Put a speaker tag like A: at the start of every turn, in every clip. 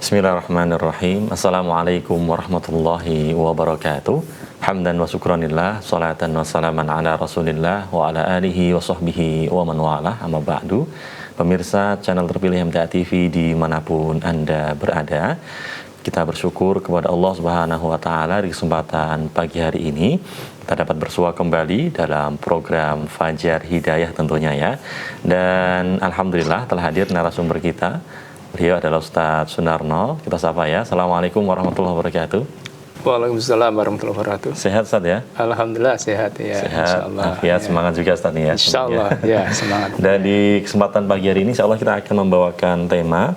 A: Bismillahirrahmanirrahim. Assalamualaikum warahmatullahi wabarakatuh. Hamdan wa syukranillah, salatan wa salaman ala rasulillah wa ala alihi wa sahbihi wa man walah, amma ba'du. Pemirsa channel terpilih MTA TV dimanapun Anda berada, kita bersyukur kepada Allah Subhanahu wa Ta'ala di kesempatan pagi hari ini kita dapat bersua kembali dalam program Fajar Hidayah tentunya ya. Dan alhamdulillah telah hadir narasumber kita. Beliau adalah Ustadz Sunarno. Kita sapa ya. Assalamualaikum warahmatullahi wabarakatuh.
B: Waalaikumsalam warahmatullahi wabarakatuh.
A: Sehat Ustadz ya?
B: Alhamdulillah sehat ya.
A: Sehat, ya. Semangat juga Ustadz nih ya.
B: Insyaallah ya, semangat.
A: Dan di kesempatan pagi hari ini insyaallah kita akan membawakan tema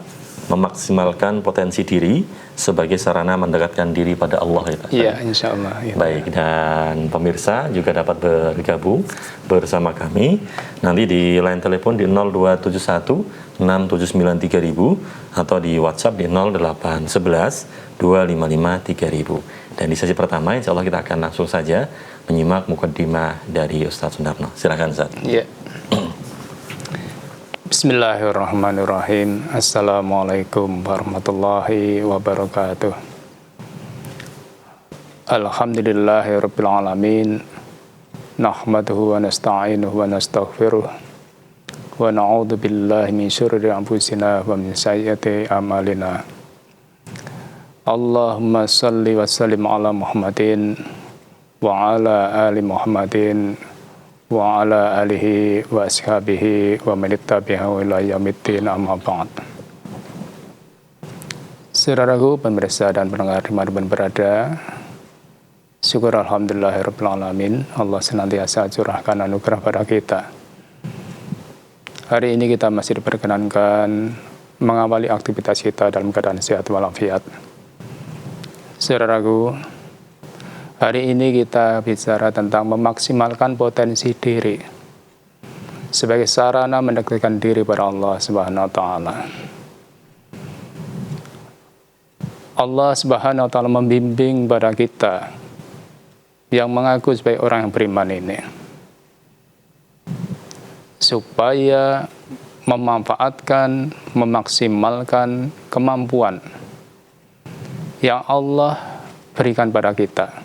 A: memaksimalkan potensi diri sebagai sarana mendekatkan diri pada Allah ya.
B: Iya, insyaallah. Ya.
A: Baik, dan pemirsa juga dapat bergabung bersama kami nanti di line telepon di 0271 679 3000 atau di WhatsApp di 0811 255 3000. Dan di sesi pertama insya Allah kita akan langsung saja menyimak mukaddimah dari Ustadz Sunarno. Silakan Ustadz.
B: Iya. Bismillahirrahmanirrahim. Assalamualaikum warahmatullahi wabarakatuh. Alhamdulillahirabbil alamin. Nahmaduhu wa nasta'inuhu wa nastaghfiruh. Wa na'udzu billahi min syururi anfusina wa min sayyiati a'malina. Allahumma shalli wa sallim ala Muhammadin wa ala ali Muhammadin wa ala alihi wa ashabihi wa man ittabi'ahu ila yaumiddin, amma ba'd. Saudaraku pemirsa dan pendengar dimanapun berada, syukur alhamdulillahirabbil alamin, Allah senantiasa curahkan anugerah pada kita. Hari ini kita masih diperkenankan mengawali aktivitas kita dalam keadaan sehat walafiat. Saudaraku, hari ini kita bicara tentang memaksimalkan potensi diri sebagai sarana mendekatkan diri pada Allah Subhanahu wa Ta'ala. Allah Subhanahu wa Ta'ala membimbing pada kita yang mengaku sebagai orang yang beriman ini supaya memanfaatkan, memaksimalkan kemampuan yang Allah berikan pada kita,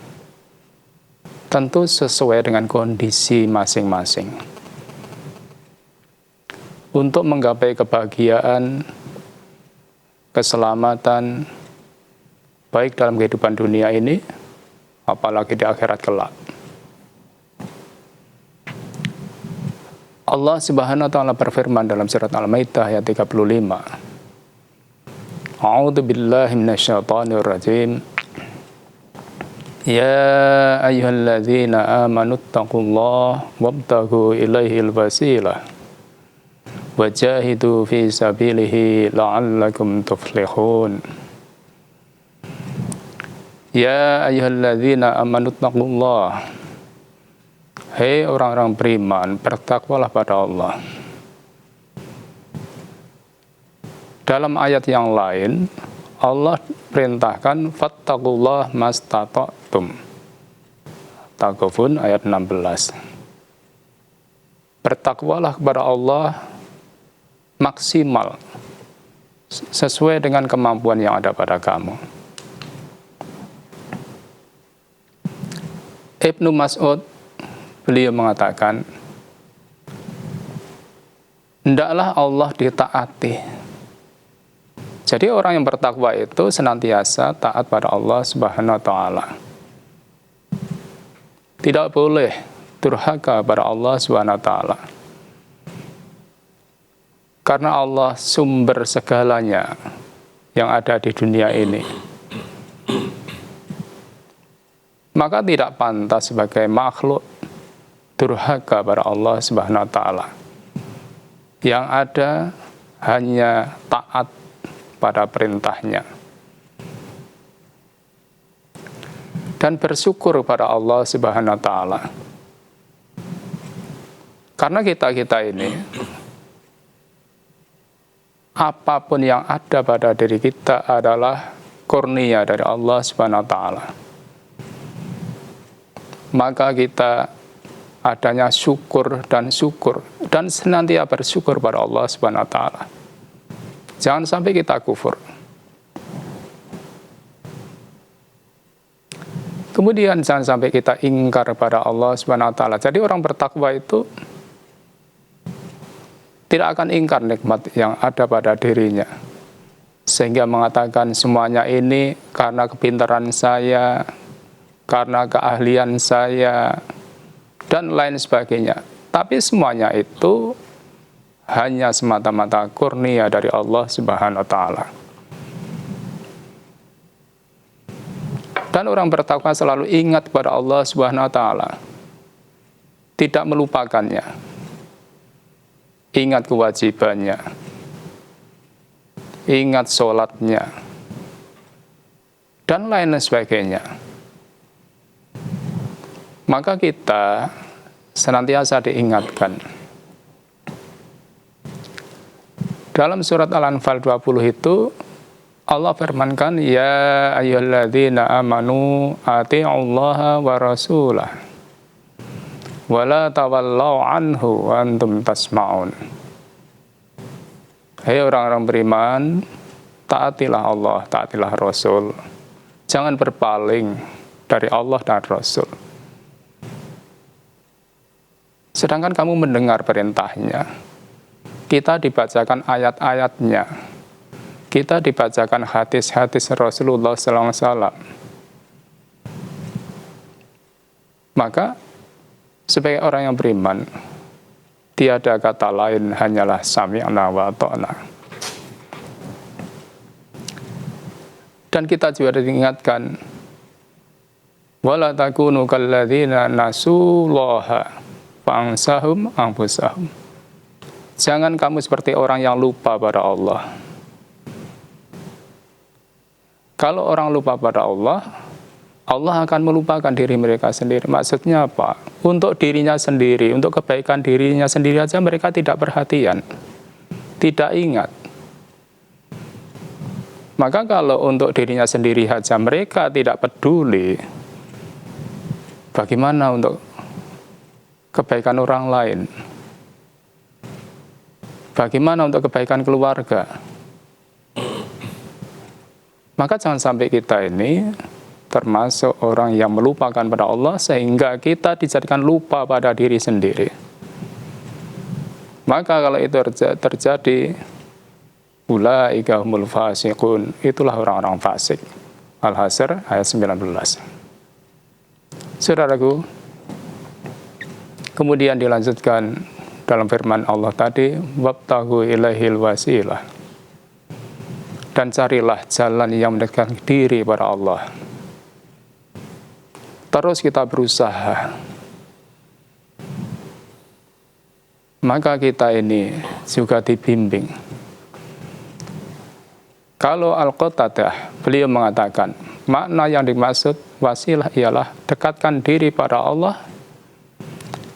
B: tentu sesuai dengan kondisi masing-masing, untuk menggapai kebahagiaan, keselamatan, baik dalam kehidupan dunia ini, apalagi di akhirat kelak. Allah Subhanahu wa Ta'ala berfirman dalam surat Al-Maidah ayat 35. A'udzu billahi minasyaitonir rajim. Ya ayyuhalladzina amanu taqullaha wabtaghu ilaihil wasilah wajahidu fi sabilihi la'allakum tuflihun. Ya ayyuhalladzina amanu taqullaha, hei orang-orang beriman, bertakwalah pada Allah. Dalam ayat yang lain Allah perintahkan fattaqullah mastata'tum. Taghabun ayat 16. Bertakwalah kepada Allah maksimal sesuai dengan kemampuan yang ada pada kamu. Ibnu Mas'ud beliau mengatakan, hendaklah Allah ditaati. Jadi orang yang bertakwa itu senantiasa taat pada Allah Subhanahu wa Ta'ala. Tidak boleh durhaka pada Allah Subhanahu wa Ta'ala. Karena Allah sumber segalanya yang ada di dunia ini. Maka tidak pantas sebagai makhluk durhaka pada Allah Subhanahu wa Ta'ala. Yang ada hanya taat pada perintahnya dan bersyukur pada Allah Subhanahu wa Ta'ala. Karena kita ini, apapun yang ada pada diri kita adalah kurnia dari Allah Subhanahu wa Ta'ala. Maka kita adanya syukur dan senantiasa bersyukur pada Allah Subhanahu wa Ta'ala. Jangan sampai kita kufur. Kemudian jangan sampai kita ingkar pada Allah Subhanahu wa taala. Jadi orang bertakwa itu tidak akan ingkar nikmat yang ada pada dirinya. Sehingga mengatakan semuanya ini karena kepintaran saya, karena keahlian saya, dan lain sebagainya. Tapi semuanya itu hanya semata-mata kurnia dari Allah Subhanahu wa taala. Dan orang bertakwa selalu ingat kepada Allah Subhanahu wa taala. Tidak melupakannya. Ingat kewajibannya. Ingat sholatnya. Dan lain sebagainya. Maka kita senantiasa diingatkan. Dalam surat Al-Anfal 20 itu Allah firmankan, ya ayyuhalladzina amanu ati'ullaha wa rasulah wa la tawallaw anhu wa antum tasma'un. Hei orang-orang beriman, taatilah Allah, taatilah Rasul. Jangan berpaling dari Allah dan Rasul. Sedangkan kamu mendengar perintahnya. Kita dibacakan ayat-ayatnya. Kita dibacakan hadis-hadis Rasulullah SAW. Maka sebagai orang yang beriman, tiada kata lain hanyalah sami'na wa ata'na. Dan kita juga diingatkan, wala takunu kalladzina nasullaha fa'ansahum anfusahum. Jangan kamu seperti orang yang lupa pada Allah. Kalau orang lupa pada Allah, Allah akan melupakan diri mereka sendiri. Maksudnya apa? Untuk dirinya sendiri, untuk kebaikan dirinya sendiri aja mereka tidak perhatian, tidak ingat. Maka kalau untuk dirinya sendiri saja mereka tidak peduli, bagaimana untuk kebaikan orang lain? Bagaimana untuk kebaikan keluarga? Maka jangan sampai kita ini termasuk orang yang melupakan pada Allah sehingga kita dijadikan lupa pada diri sendiri. Maka kalau itu terjadi, ulaika humul fasiqun, itulah orang-orang fasik. Al-Hasr ayat 19. Saudaraku, kemudian dilanjutkan dalam firman Allah tadi, wabtaghu ilaihil wasilah. Dan carilah jalan yang mendekatkan diri pada Allah. Terus kita berusaha. Maka kita ini juga dibimbing. Kalau Al-Qatadah, beliau mengatakan, makna yang dimaksud wasilah ialah dekatkan diri pada Allah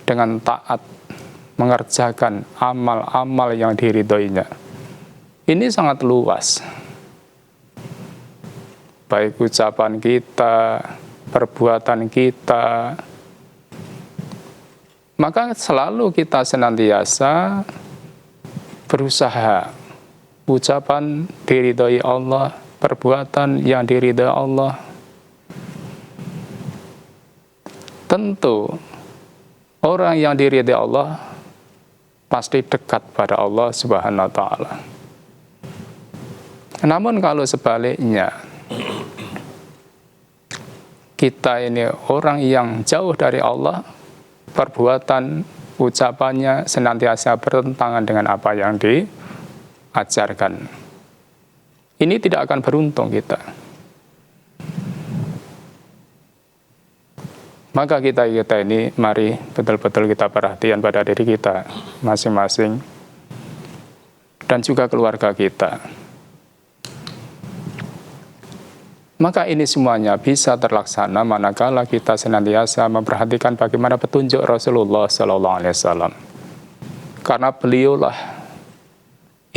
B: dengan taat, mengerjakan amal-amal yang diridhoinya. Ini sangat luas. Baik ucapan kita, perbuatan kita. Maka selalu kita senantiasa berusaha. Ucapan diridhoi Allah, perbuatan yang diridhoi Allah. Tentu, orang yang diridhoi Allah pasti dekat pada Allah Subhanahu wa taala. Namun kalau sebaliknya, kita ini orang yang jauh dari Allah, perbuatan, ucapannya senantiasa bertentangan dengan apa yang diajarkan. Ini tidak akan beruntung kita. Maka kita ini, mari betul-betul kita perhatian pada diri kita masing-masing dan juga keluarga kita. Maka ini semuanya bisa terlaksana manakala kita senantiasa memperhatikan bagaimana petunjuk Rasulullah SAW. Karena beliaulah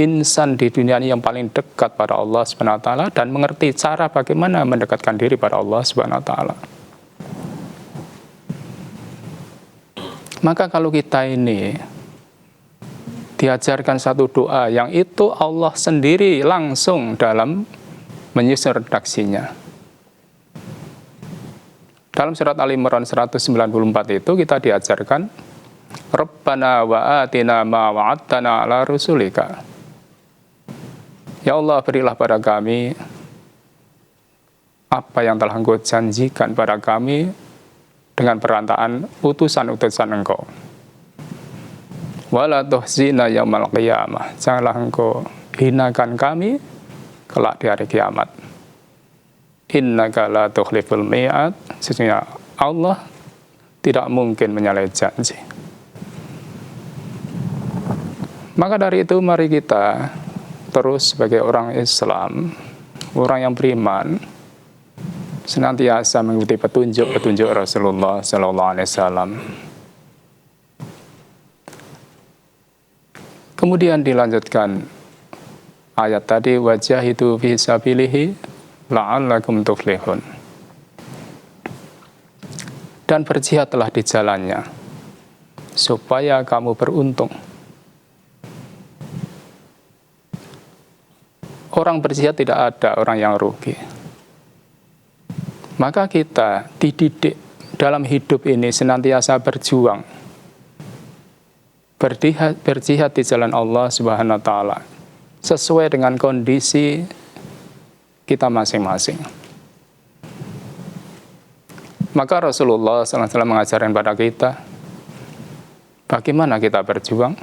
B: insan di dunia ini yang paling dekat pada Allah SWT dan mengerti cara bagaimana mendekatkan diri pada Allah SWT. Maka kalau kita ini diajarkan satu doa yang itu Allah sendiri langsung dalam menyusun redaksinya. Dalam surat Al-Imran 194 itu kita diajarkan Rabbana wa atina ma wa'adtana ala rusulika. Ya Allah, berilah pada kami apa yang telah Engkau janjikan pada kami dengan perantaraan utusan-utusan Engkau. Wala tuhzina yaumal qiyamah. Janganlah Engkau hinakan kami kelak di hari kiamat. Innaka la tukhliful mi'ad. Sesungguhnya Allah tidak mungkin menyalahi janji. Maka dari itu mari kita terus sebagai orang Islam, orang yang beriman, senantiasa mengikuti petunjuk-petunjuk Rasulullah Sallallahu Alaihi Wasallam. Kemudian dilanjutkan ayat tadi, wajahidu fi sabilihi la'allakum tuflihun. Dan berjihadlah di jalannya supaya kamu beruntung. Orang berjihad tidak ada orang yang rugi. Maka kita dididik dalam hidup ini senantiasa berjuang, berjihad di jalan Allah Subhanahu wa taala sesuai dengan kondisi kita masing-masing. Maka Rasulullah SAW mengajarkan pada kita bagaimana kita berjuang.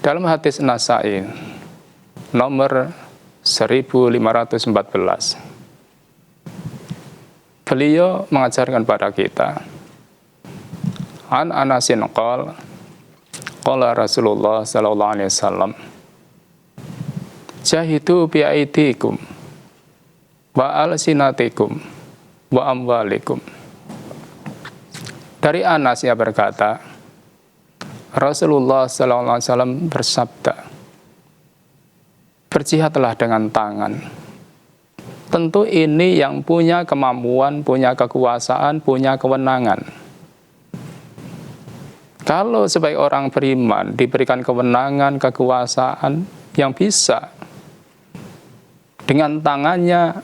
B: Dalam hadis Nasa'i nomor 1514, beliau mengajarkan pada kita, An Anasin qala Rasulullah sallallahu alaihi wasallam, jahidu bi aidikum wa alsinatikum wa amwalikum. Dari Anas ia berkata, Rasulullah sallallahu alaihi wasallam bersabda, berjihadlah dengan tangan. Tentu ini yang punya kemampuan, punya kekuasaan, punya kewenangan. Kalau sebagai orang beriman diberikan kewenangan, kekuasaan yang bisa dengan tangannya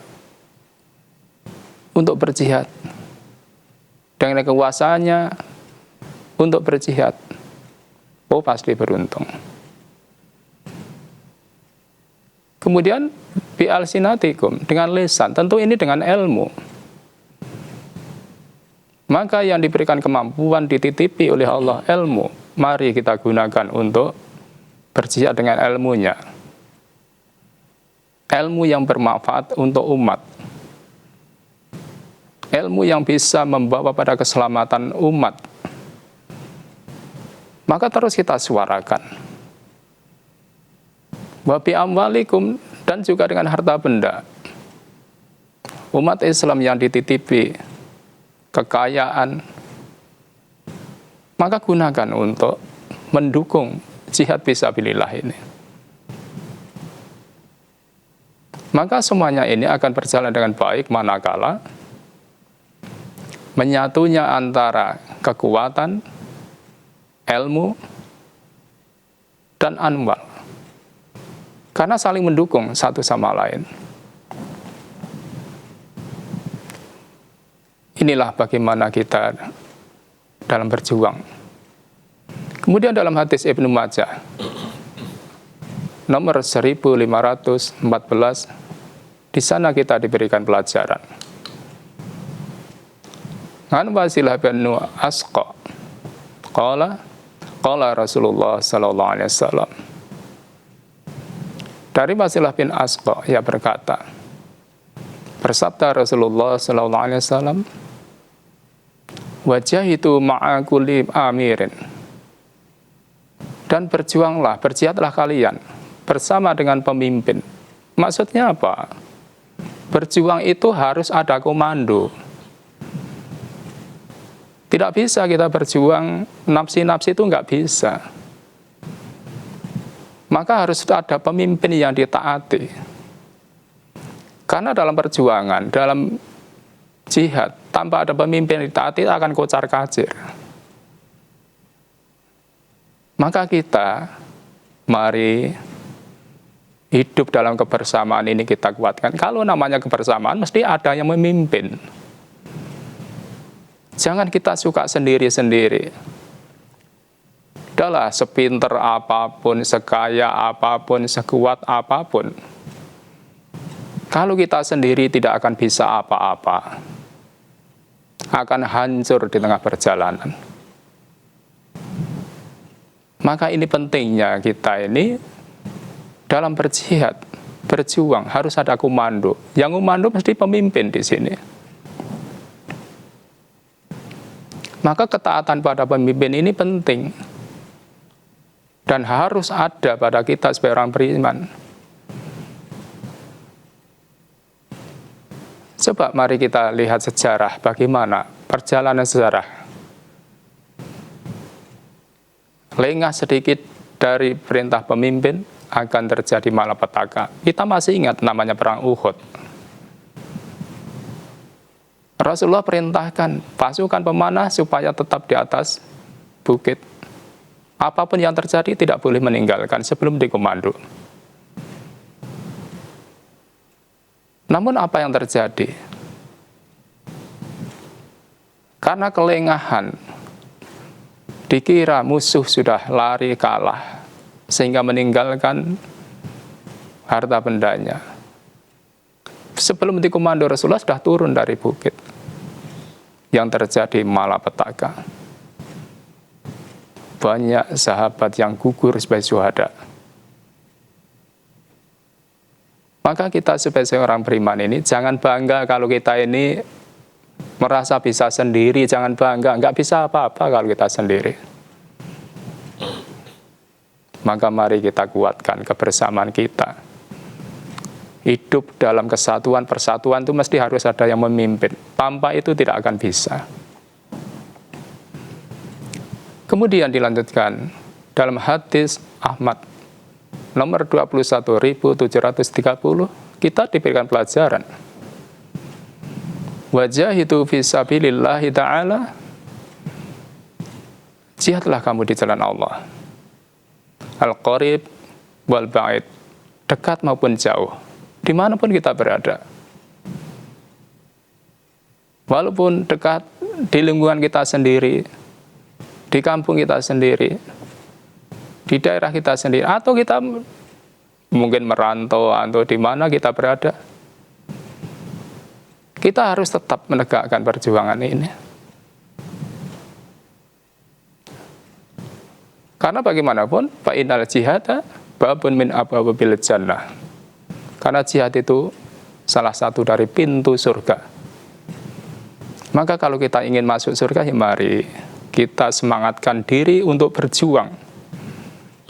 B: untuk berjihad, dengan kekuasaannya untuk berjihad, oh pasti beruntung. Kemudian bi alsinatikum, dengan lisan, tentu ini dengan ilmu. Maka yang diberikan kemampuan dititipi oleh Allah ilmu, mari kita gunakan untuk berjihad dengan ilmunya. Ilmu yang bermanfaat untuk umat. Ilmu yang bisa membawa pada keselamatan umat. Maka terus kita suarakan. Wa bi amwalikum, dan juga dengan harta benda. Umat Islam yang dititipi kekayaan, maka gunakan untuk mendukung jihad fisabilillah ini. Maka semuanya ini akan berjalan dengan baik manakala menyatunya antara kekuatan, ilmu, dan amwal. Karena saling mendukung satu sama lain. Inilah bagaimana kita dalam berjuang. Kemudian dalam hadis Ibnu Majah nomor 1514, di sana kita diberikan pelajaran. An Wasilah bin Asqa qala Rasulullah sallallahu alaihi wasallam. Dari Wasilah bin Asqa ia berkata, bersabda Rasulullah sallallahu alaihi wasallam, wajahitu ma'a kulli amirin, dan berjuanglah, berjihadlah kalian bersama dengan pemimpin. Maksudnya apa? Berjuang itu harus ada komando. Tidak bisa kita berjuang nafsi-nafsi, itu nggak bisa. Maka harus ada pemimpin yang ditaati. Karena dalam perjuangan, dalam jihad, tanpa ada pemimpin yang ditaati akan kocar-kacir. Maka kita, mari hidup dalam kebersamaan ini kita kuatkan. Kalau namanya kebersamaan, mesti ada yang memimpin. Jangan kita suka sendiri-sendiri. Udahlah, sepinter apapun, sekaya apapun, sekuat apapun, kalau kita sendiri tidak akan bisa apa-apa, akan hancur di tengah perjalanan. Maka ini pentingnya kita ini dalam berjihad, berjuang harus ada komando. Yang komando mesti pemimpin di sini. Maka ketaatan pada pemimpin ini penting dan harus ada pada kita sebagai orang beriman. Coba mari kita lihat sejarah, bagaimana perjalanan sejarah. Lengah sedikit dari perintah pemimpin akan terjadi malapetaka. Kita masih ingat namanya perang Uhud. Rasulullah perintahkan pasukan pemanah supaya tetap di atas bukit. Apapun yang terjadi tidak boleh meninggalkan sebelum dikomando. Namun apa yang terjadi? Karena kelengahan, dikira musuh sudah lari kalah, sehingga meninggalkan harta bendanya. Sebelum dikomando, Rasulullah sudah turun dari bukit. Yang terjadi malapetaka. Banyak sahabat yang gugur sebagai syuhada. Maka kita sebagai orang beriman ini jangan bangga kalau kita ini merasa bisa sendiri, jangan bangga, nggak bisa apa-apa kalau kita sendiri. Maka mari kita kuatkan kebersamaan kita. Hidup dalam kesatuan, persatuan itu mesti harus ada yang memimpin. Tanpa itu tidak akan bisa. Kemudian dilanjutkan dalam hadis Ahmad nomor 21.730, kita diberikan pelajaran. Wajahidu fisabilillahi ta'ala, jihadlah kamu di jalan Allah. Al-qarib wal ba'id, dekat maupun jauh, dimanapun kita berada. Walaupun dekat di lingkungan kita sendiri, di kampung kita sendiri, di daerah kita sendiri, atau kita mungkin merantau atau di mana kita berada, kita harus tetap menegakkan perjuangan ini. Karena bagaimanapun, fa innal jihada babun min abwabil jannah. Karena jihad itu salah satu dari pintu surga. Maka kalau kita ingin masuk surga, ya mari kita semangatkan diri untuk berjuang.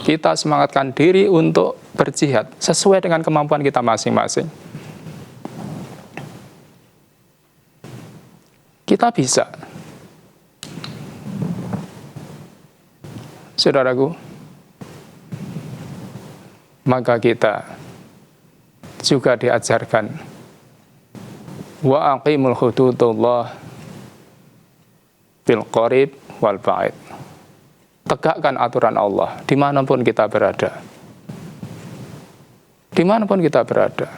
B: Kita semangatkan diri untuk berjihad sesuai dengan kemampuan kita masing-masing. Kita bisa. Saudaraku, maka kita juga diajarkan wa aqimul hududullah bil qarib wal ba'id. Tegakkan aturan Allah dimanapun kita berada. Dimanapun kita berada.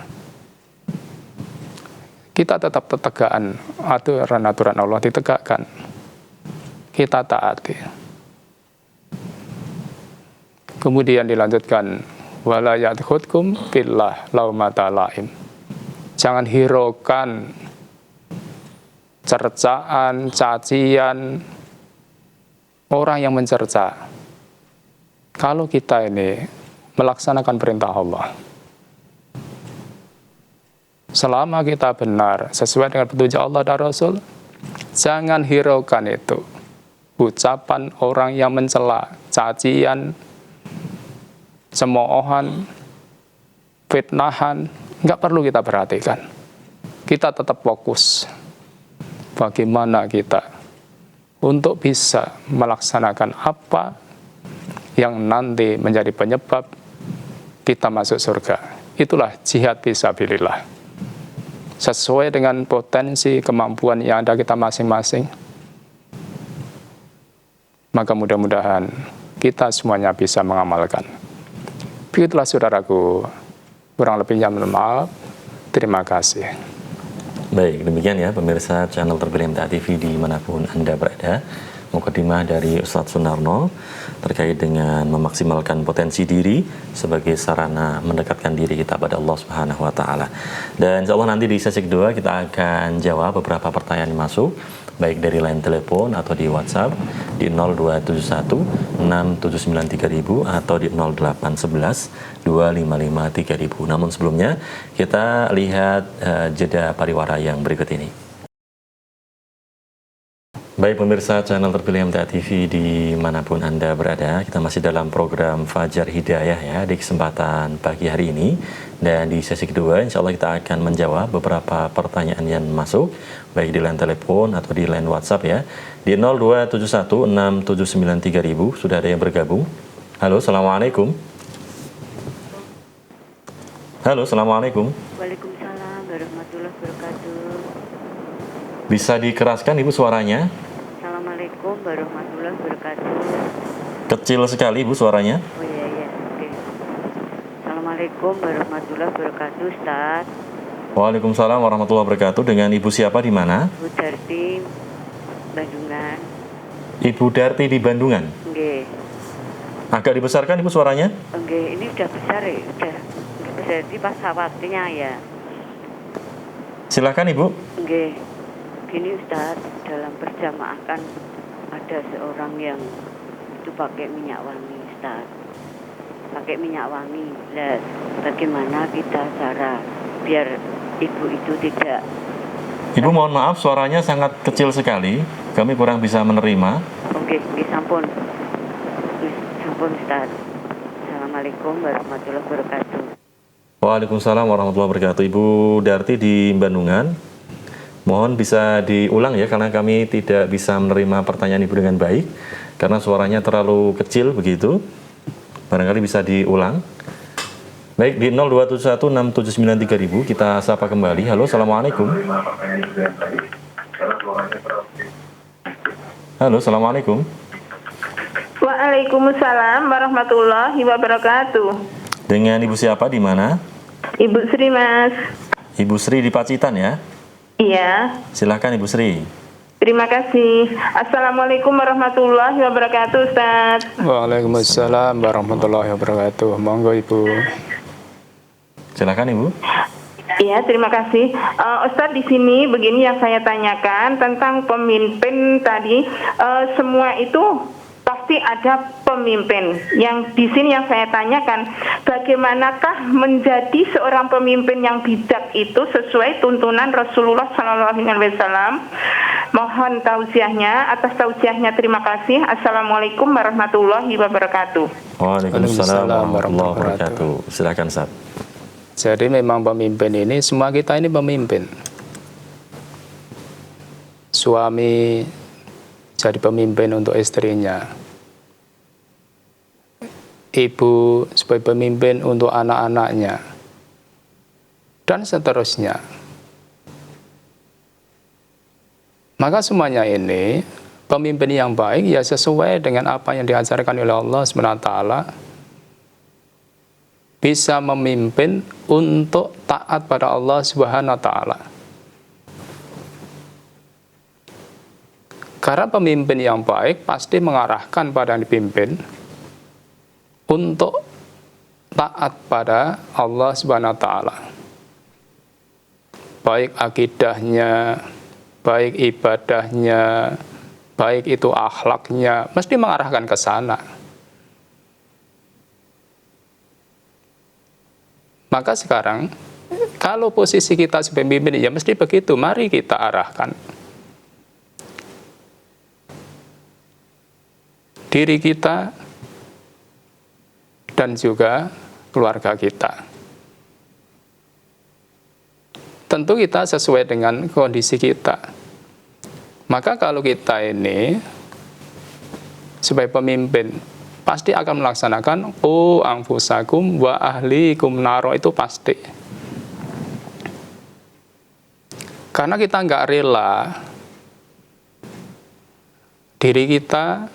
B: Kita tetap tegakkan aturan-aturan Allah, ditegakkan. Kita taati. Kemudian dilanjutkan wala yadkhudkum fillah laumata laim. Jangan hiraukan cercaan, cacian orang yang mencerca. Kalau kita ini melaksanakan perintah Allah, selama kita benar sesuai dengan petunjuk Allah dan Rasul, jangan hiraukan itu. Ucapan orang yang mencela, cacian, cemoohan, fitnahan, nggak perlu kita perhatikan. Kita tetap fokus bagaimana kita untuk bisa melaksanakan apa yang nanti menjadi penyebab kita masuk surga. Itulah jihad fisabilillah. Sesuai dengan potensi kemampuan yang ada kita masing-masing. Maka mudah-mudahan kita semuanya bisa mengamalkan. Begitulah saudaraku, kurang lebihnya mohon maaf. Terima kasih.
A: Baik, demikian ya pemirsa channel terpilih MTA TV dimanapun Anda berada. Mukadimah dari Ustadz Sunarno terkait dengan memaksimalkan potensi diri sebagai sarana mendekatkan diri kita pada Allah Subhanahu wa taala. Dan insyaallah nanti di sesi kedua kita akan jawab beberapa pertanyaan yang masuk baik dari line telepon atau di WhatsApp di 0271 679 3000 atau di 0811 255 3000. Namun sebelumnya kita lihat jeda pariwara yang berikut ini. Baik pemirsa channel terpilih MTA TV dimanapun Anda berada, kita masih dalam program Fajar Hidayah ya di kesempatan pagi hari ini. Dan di sesi kedua insya Allah kita akan menjawab beberapa pertanyaan yang masuk baik di line telepon atau di line WhatsApp ya di 0271 679 3000. Sudah ada yang bergabung. Halo, Assalamualaikum. Halo, Assalamualaikum.
C: Waalaikumsalam warahmatullahi wabarakatuh.
A: Bisa dikeraskan Ibu suaranya?
C: Assalamualaikum warahmatullahi wabarakatuh.
A: Kecil sekali Ibu suaranya.
C: Oh iya, oke. Assalamualaikum warahmatullahi wabarakatuh, Ustaz.
A: Waalaikumsalam warahmatullahi wabarakatuh. Dengan Ibu siapa di mana?
C: Bu Darti, Bandungan.
A: Ibu Darti di Bandungan.
C: Nggih.
A: Agak dibesarkan Ibu suaranya?
C: Nggih, ini udah besar ya, udah jadi pas waktunya ya.
A: Silakan Ibu.
C: Nggih. Gini Ustaz, dalam berjamaah kan ada seorang yang itu pakai minyak wangi Ustaz. Pakai minyak wangi. Lah, bagaimana kita cara biar ibu itu tidak...
A: Ibu mohon maaf suaranya sangat kecil sekali. Kami kurang bisa menerima.
C: Oke, sampun. Sampun Ustaz. Assalamualaikum warahmatullahi wabarakatuh.
A: Waalaikumsalam warahmatullahi wabarakatuh. Ibu Darti di Bandungan. Mohon bisa diulang ya karena kami tidak bisa menerima pertanyaan Ibu dengan baik karena suaranya terlalu kecil begitu. Barangkali bisa diulang. Baik, di 0271 679 3000 kita sapa kembali. Halo, Assalamualaikum. Halo, Assalamualaikum.
D: Waalaikumsalam warahmatullahi wabarakatuh.
A: Dengan Ibu siapa di mana?
D: Ibu Sri, Mas.
A: Ibu Sri di Pacitan ya?
D: Iya.
A: Silakan Ibu Sri.
D: Terima kasih. Assalamualaikum warahmatullahi wabarakatuh, Ustaz.
B: Waalaikumsalam warahmatullahi wabarakatuh. Monggo Ibu.
A: Silakan Ibu.
D: Iya, terima kasih. Ustaz, di sini begini yang saya tanyakan tentang pemimpin tadi. Semua itu pasti ada pemimpin. Yang di sini yang saya tanyakan, bagaimanakah menjadi seorang pemimpin yang bijak itu sesuai tuntunan Rasulullah SAW? Mohon tausiahnya. Atas tausiahnya terima kasih. Assalamualaikum warahmatullahi wabarakatuh.
A: Waalaikumsalam warahmatullahi wabarakatuh. Silakan Ustaz.
B: Jadi memang pemimpin ini, semua kita ini pemimpin. Suami jadi pemimpin untuk istrinya. Ibu sebagai pemimpin untuk anak-anaknya. Dan seterusnya. Maka semuanya ini, pemimpin yang baik ya sesuai dengan apa yang diajarkan oleh Allah SWT. Bisa memimpin untuk taat pada Allah SWT. Karena pemimpin yang baik pasti mengarahkan pada yang dipimpin untuk taat pada Allah Subhanahu wa taala. Baik akidahnya, baik ibadahnya, baik itu akhlaknya, mesti mengarahkan ke sana. Maka sekarang, kalau posisi kita sebagai pemimpin, ya mesti begitu, mari kita arahkan diri kita dan juga keluarga kita. Tentu kita sesuai dengan kondisi kita. Maka kalau kita ini sebagai pemimpin pasti akan melaksanakan anfusakum wa ahlikum naro, itu pasti. Karena kita nggak rela diri kita,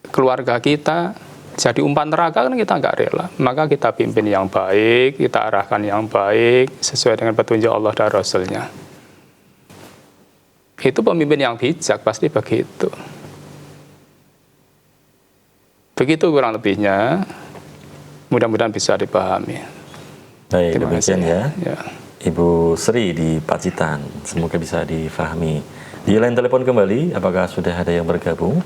B: keluarga kita Jadi umpan neraka kan kita nggak rela. Maka kita pimpin yang baik, kita arahkan yang baik sesuai dengan petunjuk Allah dan Rasulnya. Itu pemimpin yang bijak, pasti begitu. Begitu kurang lebihnya. Mudah-mudahan bisa dipahami.
A: Baik,
B: Terima
A: demikian
B: kasih.
A: ya. Ibu Sri di Pacitan, semoga bisa difahami. Di line telepon kembali, apakah sudah ada yang bergabung?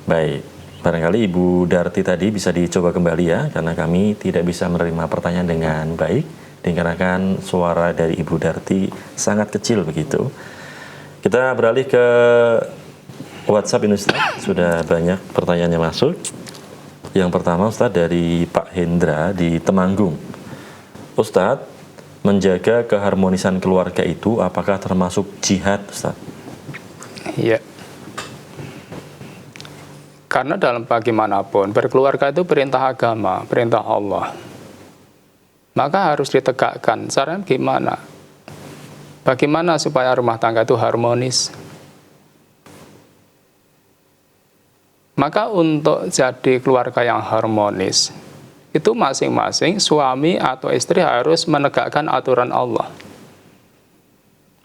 A: Baik, barangkali Ibu Darti tadi bisa dicoba kembali ya, karena kami tidak bisa menerima pertanyaan dengan baik, dikarenakan suara dari Ibu Darti sangat kecil begitu. Kita beralih ke WhatsApp ini Ustaz, sudah banyak pertanyaan yang masuk. Yang pertama Ustaz dari Pak Hendra di Temanggung. Ustaz, menjaga keharmonisan keluarga itu apakah termasuk jihad Ustaz?
B: Iya. Karena dalam bagaimanapun berkeluarga itu perintah agama, perintah Allah. Maka harus ditegakkan. Caranya gimana? Bagaimana supaya rumah tangga itu harmonis? Maka untuk jadi keluarga yang harmonis, itu masing-masing suami atau istri harus menegakkan aturan Allah.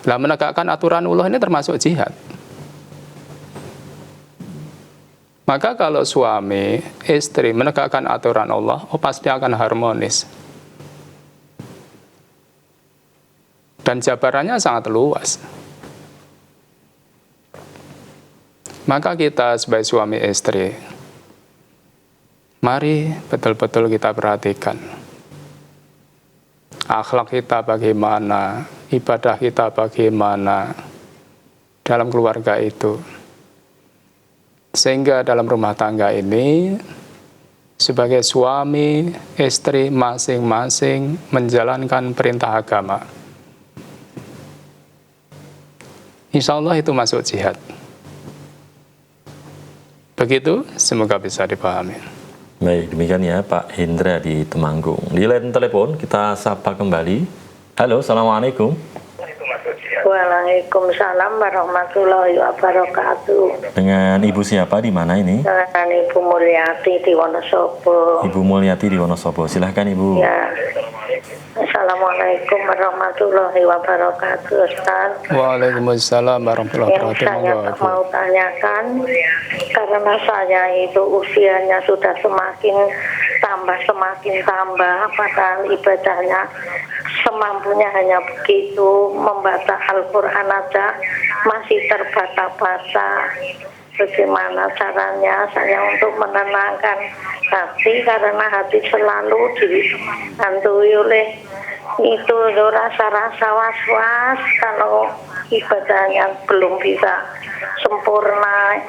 B: Nah, menegakkan aturan Allah ini termasuk jihad. Maka kalau suami, istri menegakkan aturan Allah, pasti akan harmonis. Dan jabarannya sangat luas. Maka kita sebagai suami istri, mari betul-betul kita perhatikan. Akhlak kita bagaimana, ibadah kita bagaimana dalam keluarga itu. Sehingga dalam rumah tangga ini, sebagai suami, istri masing-masing menjalankan perintah agama. Insya Allah itu masuk jihad. Begitu, semoga bisa dipahami.
A: Baik, demikian ya Pak Hendra di Temanggung. Di line telepon kita sapa kembali. Halo, Assalamualaikum.
E: Waalaikumsalam warahmatullahi wabarakatuh.
A: Dengan Ibu siapa di mana ini?
E: Dengan Ibu Mulyati di Wonosobo.
A: Ibu Mulyati di Wonosobo. Silahkan Ibu.
E: Ya. Assalamualaikum warahmatullahi wabarakatuh, Ustaz.
B: Waalaikumsalam warahmatullahi
E: Yang saya
B: wabarakatuh.
E: mau tanyakan, karena saya itu usianya sudah semakin tambah, padahal ibadahnya semampunya hanya begitu, membaca Al-Quran aja masih terbata-bata. Bagaimana caranya saya untuk menenangkan hati, karena hati selalu dihantui oleh itu rasa-rasa was-was kalau ibadahnya belum bisa sempurna.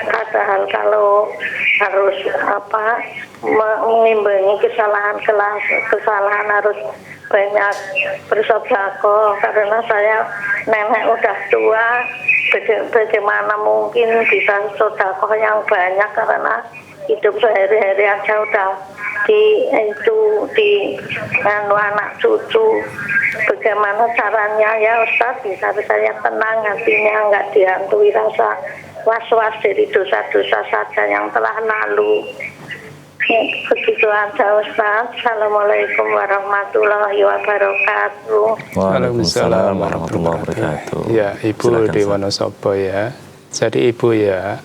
E: Padahal kalau harus mengimbangi kesalahan harus banyak bersedekah, karena saya nenek udah tua, bagaimana mungkin bisa sedekah yang banyak, karena hidup sehari-hari aja udah di anak cucu. Bagaimana caranya ya Ustaz, bisa saya tenang hatinya, nggak dihantui rasa was-was dari dosa-dosa saja yang telah lalu. Begitu aja Ustaz. Assalamualaikum warahmatullahi wabarakatuh.
A: Waalaikumsalam warahmatullahi wabarakatuh.
B: Ya, Ibu
A: Silakan,
B: di
A: Ustaz.
B: Wonosobo ya. Jadi Ibu ya,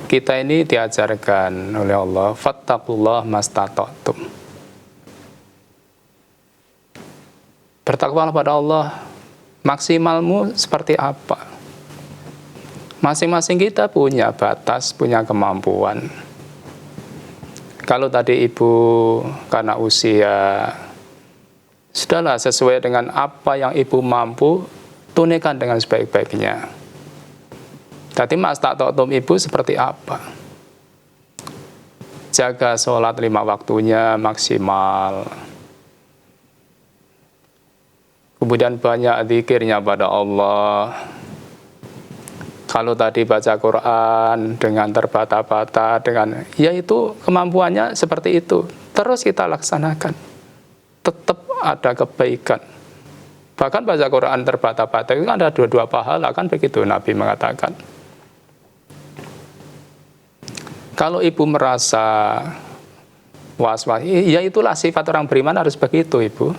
B: kita ini diajarkan oleh Allah, fattaqullah mastata'tum. Bertakwalah pada Allah, maksimalmu seperti apa? Masing-masing kita punya batas, punya kemampuan. Kalau tadi Ibu karena usia, sudahlah sesuai dengan apa yang Ibu mampu, tunaikan dengan sebaik-baiknya. Tadi mastata'tum Ibu seperti apa? Jaga sholat 5 waktunya maksimal. Kemudian banyak zikirnya pada Allah. Kalau tadi baca Quran dengan terbata-bata, ya itu kemampuannya seperti itu. Terus kita laksanakan. Tetap ada kebaikan. Bahkan baca Quran terbata-bata itu kan ada 22 pahala, kan begitu Nabi mengatakan. Kalau ibu merasa was-was, ya itulah sifat orang beriman, harus begitu ibu.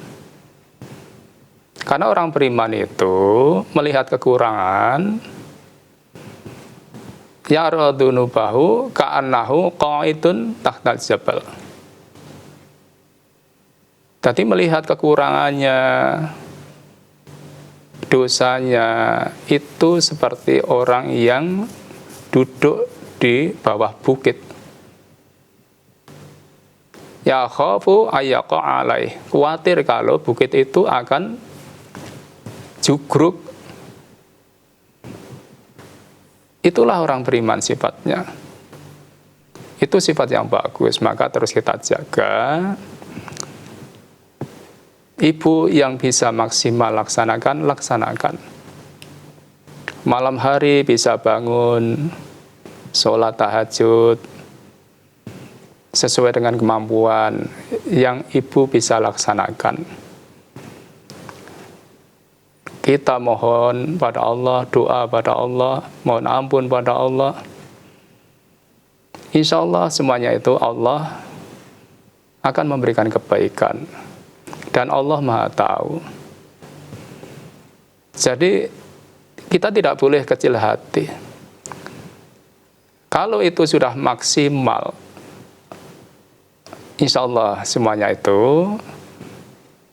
B: Karena orang beriman itu melihat kekurangan, yara dunubahu ka'annahu qa'idun tahtal jabal. Tadi melihat kekurangannya, dosanya, itu seperti orang yang duduk di bawah bukit. Ya khafu ayyaqa alaih. Khawatir kalau bukit itu akan jugruk. Itulah orang beriman sifatnya. Itu sifat yang bagus, maka terus kita jaga. Ibu yang bisa maksimal laksanakan. Malam hari bisa bangun, sholat tahajud, sesuai dengan kemampuan yang ibu bisa laksanakan. Kita mohon pada Allah, doa pada Allah, mohon ampun pada Allah. Insya Allah semuanya itu Allah akan memberikan kebaikan. Dan Allah Maha Tahu. Jadi kita tidak boleh kecil hati. Kalau itu sudah maksimal, insya Allah semuanya itu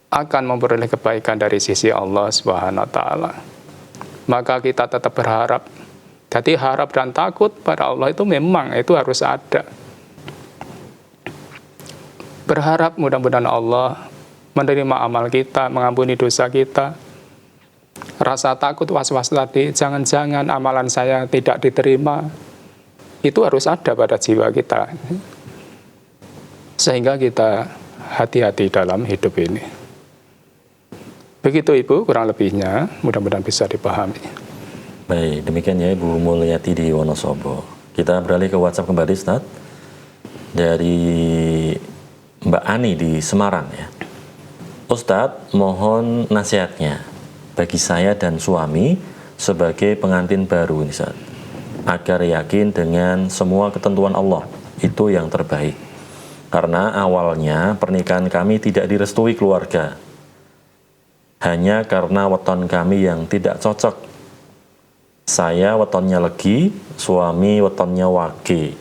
B: akan memperoleh kebaikan dari sisi Allah Subhanahu wa Ta'ala. Maka kita tetap berharap. Jadi harap dan takut pada Allah itu memang itu harus ada. Berharap mudah-mudahan Allah menerima amal kita, mengampuni dosa kita. Rasa takut, was-was tadi, jangan-jangan amalan saya tidak diterima, itu harus ada pada jiwa kita. Sehingga kita hati-hati dalam hidup ini. Begitu Ibu, kurang lebihnya, mudah-mudahan bisa dipahami.
A: Baik, demikian ya Ibu Mulyati di Wonosobo. Kita beralih ke WhatsApp kembali, Ustaz. Dari Mbak Ani di Semarang ya. Ustadz, mohon nasihatnya bagi saya dan suami sebagai pengantin baru ini, Ustaz, agar yakin dengan semua ketentuan Allah itu yang terbaik. Karena awalnya pernikahan kami tidak direstui keluarga, hanya karena weton kami yang tidak cocok. Saya wetonnya legi, suami wetonnya wage.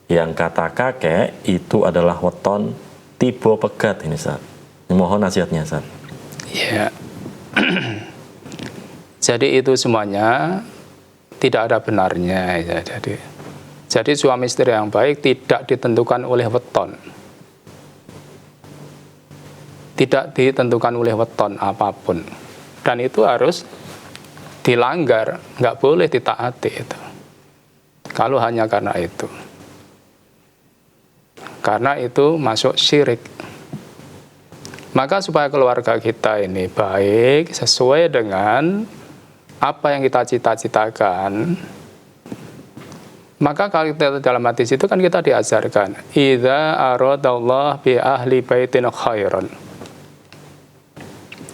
A: Yang kata kakek itu adalah weton tiba pegat ini, Ustaz. Mohon nasihatnya, Ustaz.
B: Ya. Jadi itu semuanya tidak ada benarnya ya. Jadi suami istri yang baik tidak ditentukan oleh weton. Tidak ditentukan oleh weton apapun. Dan itu harus dilanggar, nggak boleh ditaati itu. Kalau hanya karena itu. Karena itu masuk syirik. Maka supaya keluarga kita ini baik, sesuai dengan apa yang kita cita-citakan, maka kalau kita dalam hadis itu kan kita diajarkan, idza aradallah bi ahli baitin khairan.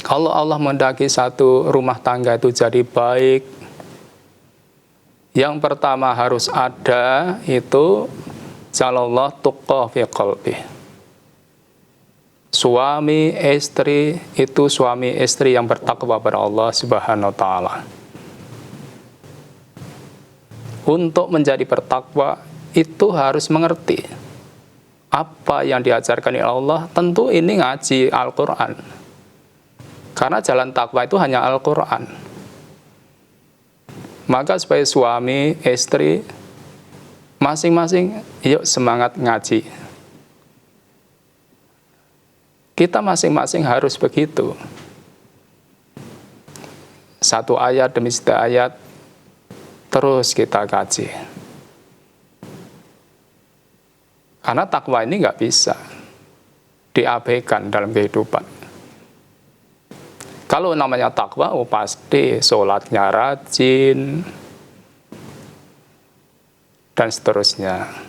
B: Kalau Allah mendaki satu rumah tangga itu jadi baik, yang pertama harus ada itu jalallah tuqqa fi qalbi. Suami istri itu suami istri yang bertakwa kepada Allah Subhanahu wa Ta'ala. Untuk menjadi bertakwa itu harus mengerti apa yang diajarkan oleh Allah. Tentu ini ngaji Al-Quran, karena jalan takwa itu hanya Al-Quran. Maka supaya suami istri masing-masing yuk semangat ngaji. Kita masing-masing harus begitu. Satu ayat demi satu ayat terus kita kaji. Karena takwa ini nggak bisa diabaikan dalam kehidupan. Kalau namanya takwa, pasti sholatnya rajin dan seterusnya.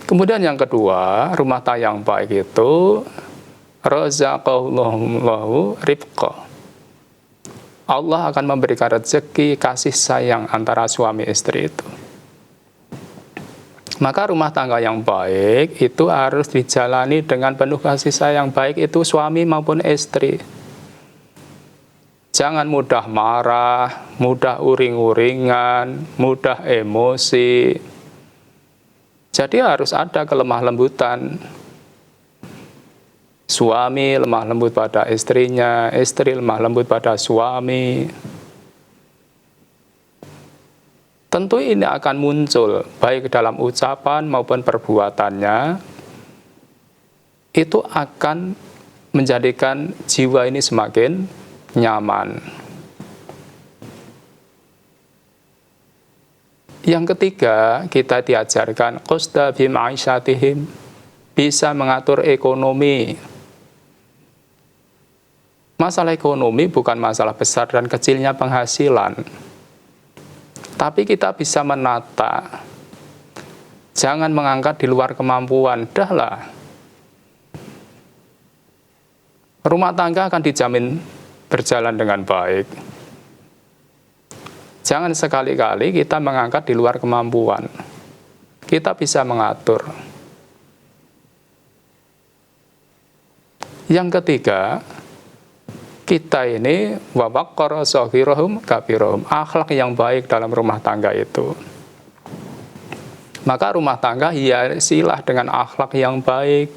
B: Kemudian yang kedua, rumah tangga yang baik itu razaqallahu rifqa. Allah akan memberikan rezeki kasih sayang antara suami istri itu. Maka rumah tangga yang baik itu harus dijalani dengan penuh kasih sayang, baik itu suami maupun istri. Jangan mudah marah, mudah uring-uringan, mudah emosi. Jadi harus ada kelemah lembutan. Suami lemah lembut pada istrinya, istri lemah lembut pada suami. Tentu ini akan muncul baik dalam ucapan maupun perbuatannya. Itu akan menjadikan jiwa ini semakin nyaman. Yang ketiga, kita diajarkan qusda bi ma'isyatihim, bisa mengatur ekonomi. Masalah ekonomi bukan masalah besar dan kecilnya penghasilan, tapi kita bisa menata. Jangan mengangkat di luar kemampuan. Dahlah, rumah tangga akan dijamin berjalan dengan baik. Jangan sekali-kali kita mengangkat di luar kemampuan. Kita bisa mengatur. Yang ketiga, kita ini wa waqqara saghirahum kabirahum, akhlak yang baik dalam rumah tangga itu. Maka rumah tangga hiasilah dengan akhlak yang baik.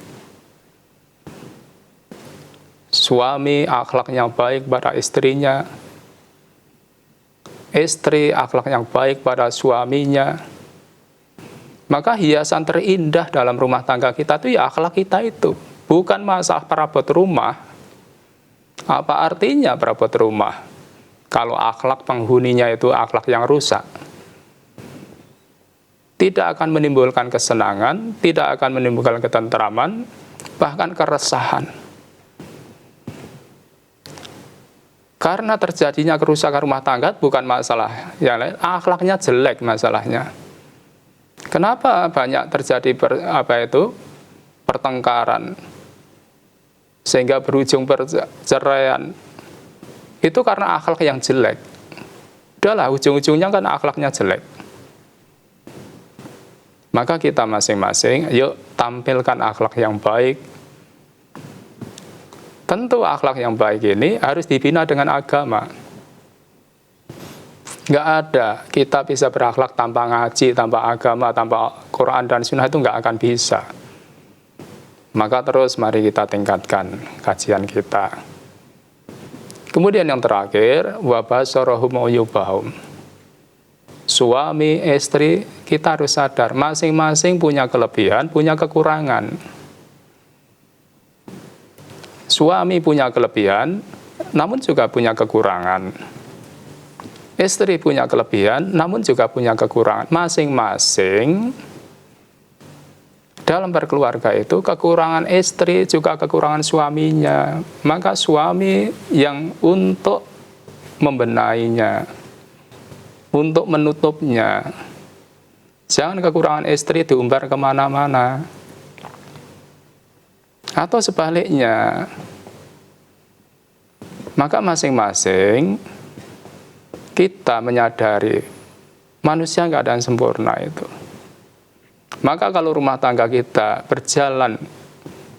B: Suami akhlak yang baik pada istrinya, istri akhlak yang baik pada suaminya. Maka hiasan terindah dalam rumah tangga kita itu ya akhlak kita itu. Bukan masalah perabot rumah. Apa artinya perabot rumah kalau akhlak penghuninya itu akhlak yang rusak? Tidak akan menimbulkan kesenangan, tidak akan menimbulkan ketentraman, bahkan keresahan. Karena terjadinya kerusakan rumah tangga bukan masalah yang lain, akhlaknya jelek masalahnya. Kenapa banyak terjadi pertengkaran sehingga berujung perceraian? Itu karena akhlak yang jelek. Udahlah, ujung-ujungnya kan akhlaknya jelek. Maka kita masing-masing, yuk tampilkan akhlak yang baik. Tentu akhlak yang baik ini harus dibina dengan agama. Nggak ada kita bisa berakhlak tanpa ngaji, tanpa agama, tanpa Quran dan Sunnah, itu nggak akan bisa. Maka terus mari kita tingkatkan kajian kita. Kemudian yang terakhir, wa basarahum uyubahum. Suami, istri, kita harus sadar masing-masing punya kelebihan, punya kekurangan. Suami punya kelebihan, namun juga punya kekurangan. Istri punya kelebihan, namun juga punya kekurangan. Masing-masing dalam berkeluarga itu kekurangan istri juga kekurangan suaminya. Maka suami yang untuk membenahinya, untuk menutupnya. Jangan kekurangan istri diumbar kemana-mana. Atau sebaliknya. Maka masing-masing kita menyadari manusia nggak ada yang sempurna itu. Maka kalau rumah tangga kita berjalan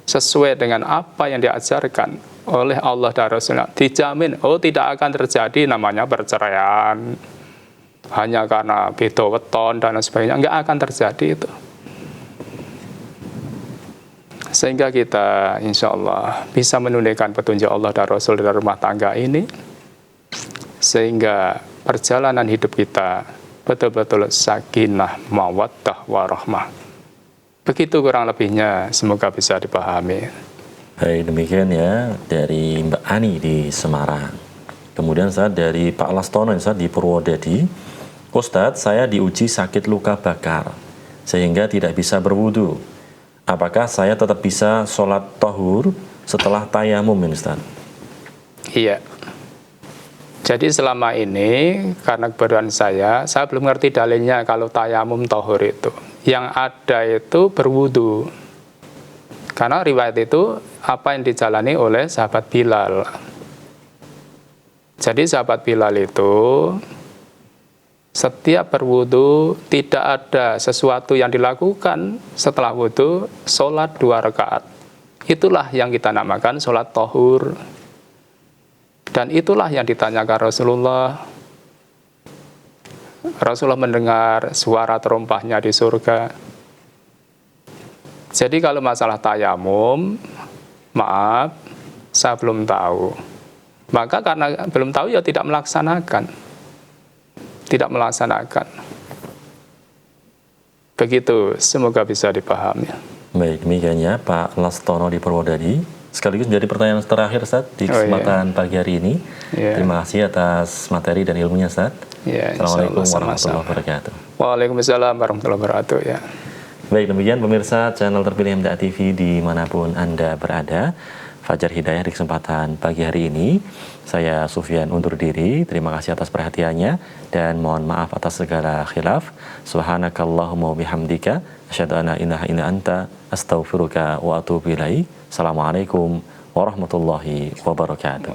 B: sesuai dengan apa yang diajarkan oleh Allah dan Rasulullah, dijamin tidak akan terjadi namanya perceraian hanya karena beda weton dan sebagainya. Nggak akan terjadi itu. Sehingga kita insya Allah bisa menunaikan petunjuk Allah dan Rasul dalam rumah tangga ini, sehingga perjalanan hidup kita betul-betul sakinah, mawaddah, warahmah. Begitu kurang lebihnya, semoga bisa dipahami.
A: Baik, demikian ya dari Mbak Ani di Semarang. Kemudian saya dari Pak Lastono saya di Purwodadi. Ustadz, saya diuji sakit luka bakar sehingga tidak bisa berwudu. Apakah saya tetap bisa sholat tohur setelah tayamum, Ustadz?
B: Iya. Jadi selama ini karena kebaruan saya belum ngerti dalilnya kalau tayamum tohur itu. Yang ada itu berwudu. Karena riwayat itu apa yang dijalani oleh sahabat Bilal. Jadi sahabat Bilal itu setiap berwudu tidak ada sesuatu yang dilakukan setelah wudu, sholat 2 rakaat. Itulah yang kita namakan sholat tohur. Dan itulah yang ditanyakan Rasulullah. Rasulullah mendengar suara terompahnya di surga. Jadi kalau masalah tayamum, maaf, saya belum tahu. Maka karena belum tahu ya tidak melaksanakan. Tidak melaksanakan. Begitu, semoga bisa dipahami.
A: Baik, demikian ya Pak Lastono di Purwodadi. Sekaligus menjadi pertanyaan terakhir Ustaz di kesempatan pagi hari ini. Terima kasih atas materi dan ilmunya Ustaz. Assalamualaikum warahmatullahi wabarakatuh.
B: Waalaikumsalam warahmatullahi wabarakatuh. Ya.
A: Baik, demikian pemirsa channel terpilih MTA TV dimanapun Anda berada. Fajar Hidayah di kesempatan pagi hari ini. Saya Sufyan undur diri. Terima kasih atas perhatiannya dan mohon maaf atas segala khilaf. Subhanakallahumma bihamdika asyhadu an la ilaha illa anta astaghfiruka wa atubu ilaik. Assalamualaikum warahmatullahi wabarakatuh.